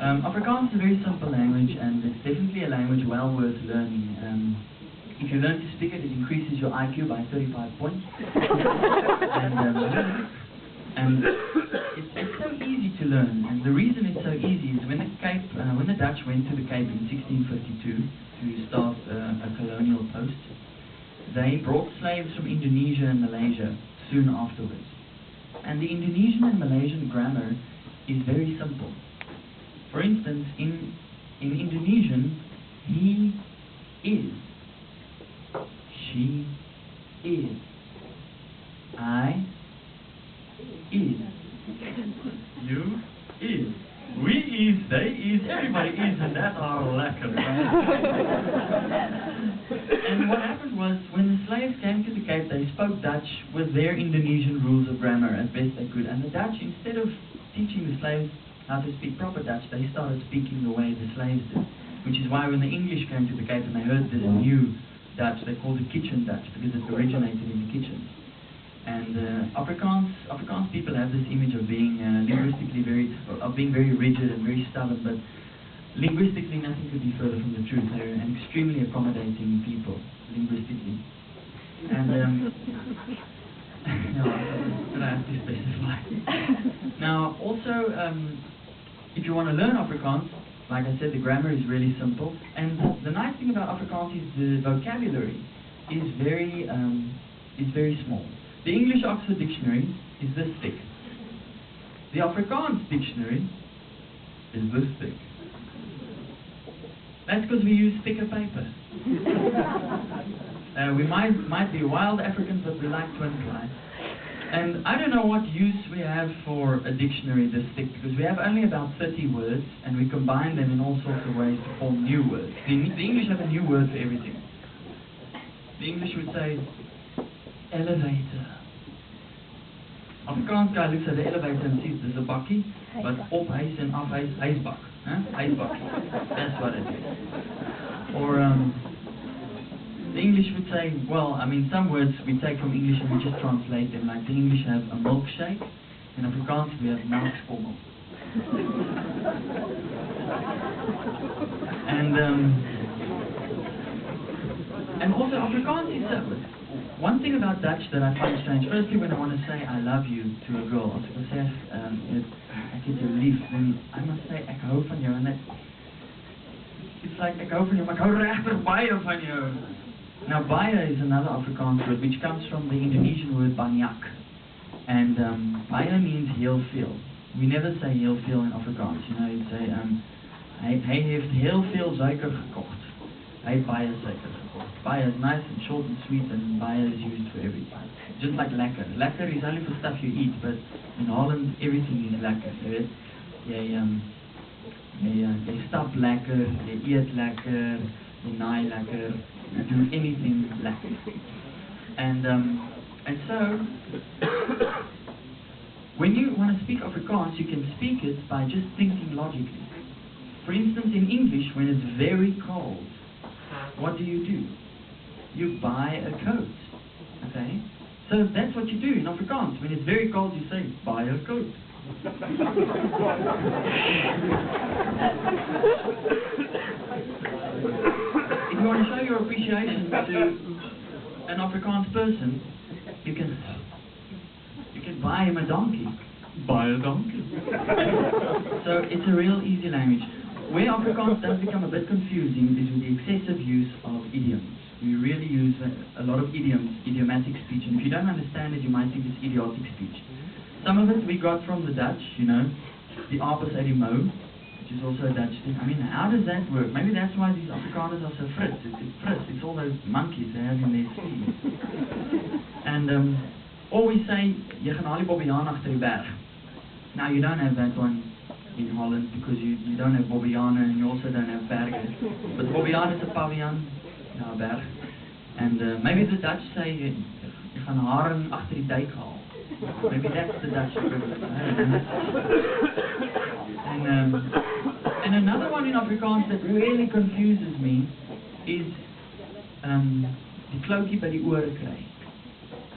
Afrikaans is a very simple language, and it's definitely a language well worth learning. If you learn to speak it, it increases your IQ by 35 points. and it's so easy to learn. And the reason it's so easy is when the Dutch went to the Cape in 1652 to start a colonial post, they brought slaves from Indonesia and Malaysia soon afterwards. And the Indonesian and Malaysian grammar is very simple. For instance, in Indonesian, he is, she is, I is, you is, we is, they is, everybody is, and that are lekker. And what happened was, when the slaves came to the Cape, they spoke Dutch with their Indonesian rules of grammar as best they could. And the Dutch, instead of teaching the slaves how to speak proper Dutch, they started speaking the way the slaves did. Which is why when the English came to the Cape and they heard this new Dutch, they called it kitchen Dutch, because it originated in the kitchens. And Afrikaans people have this image of being linguistically being very rigid and very stubborn, but linguistically nothing could be further from the truth. They're an extremely accommodating people, linguistically. And no, but I have to specify. Now, also, if you want to learn Afrikaans, like I said, the grammar is really simple. And the nice thing about Afrikaans is the vocabulary is very small. The English Oxford Dictionary is this thick. The Afrikaans Dictionary is this thick. That's because we use thicker paper. We might be wild Africans, but we like to imply. And I don't know what use we have for a dictionary this thick, because we have only about 30 words, and we combine them in all sorts of ways to form new words. The English have a new word for everything. The English would say, elevator. Afrikaans guy looks at the elevator and sees there's a bakkie, but op huis en af huis, huisbak. Huisbakkie. That's what it is. Or the English would say, well, I mean, some words we take from English and we just translate them. Like the English have a milkshake, in Afrikaans we have melkskommel. And also Afrikaans is one thing about Dutch that I find strange. Firstly, when I want to say I love you to a girl, as ek sê ek het jou lief, then I must say ek hou van jou, and that it's like ek hou van jou, maar ek hou regtig baie van jou. Now, baie is another Afrikaans word which comes from the Indonesian word banyak, and baie means heel veel. We never say heel veel in Afrikaans. You know, you say hy heeft heel veel suiker gekocht. Hy het baie suiker gekocht. Baie is nice and short and sweet, and baie is used for everything. Just like lekker. Lekker is only for stuff you eat, but in Holland everything is lekker. Jy stap lekker, jy eet lekker, jy naai lekker, you do anything lekker. And so, when you want to speak Afrikaans, you can speak it by just thinking logically. For instance, in English, when it's very cold, what do? You buy a coat, okay? So that's what you do in Afrikaans. When it's very cold, you say, buy a coat. If you want to show your appreciation to an Afrikaans person, you can buy him a donkey. Buy a donkey. So it's a real easy language. Where Afrikaans does become a bit confusing is with the excessive use of idioms. We really use a lot of idioms, idiomatic speech, and if you don't understand it, you might think it's idiotic speech. Some of it we got from the Dutch, you know, the apes uit die mou, which is also a Dutch thing. I mean, how does that work? Maybe that's why these Afrikaners are so Frits. It's Frits, it's all those monkeys they have in their sleeves. And always say, jy gaan haal die bobbejaan agter die berg. Now, you don't have that one in Holland because you don't have bobbejane and you also don't have berge. But bobbejaan is a paviljoen, a berg. And maybe the Dutch say, jy gaan haring agter die dijk haal. Maybe that's the Dutch equivalent. And another one in Afrikaans that really confuses me is die cloukie by die ore kry.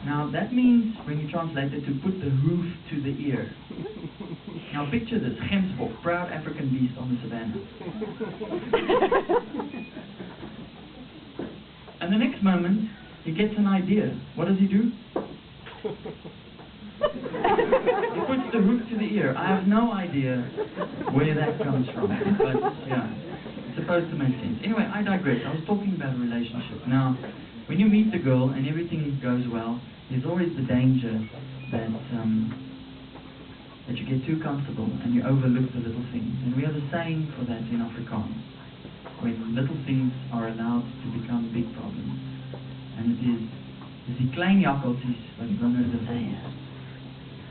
Now that means, when you translate it, to put the hoof to the ear. Now picture this, Gemsbok, proud African beast on the savannah. And the next moment, he gets an idea. What does he do? He puts the hoof to the ear. I have no idea where that comes from, but yeah, it's supposed to make sense. Anyway, I digress. I was talking about a relationship. Now, when you meet the girl and everything goes well, there's always the danger that that you get too comfortable and you overlook the little things. And we have a saying for that in Afrikaans, when little things are allowed to become big problems. And it is die klein jakkeltjies wat wingerde sê.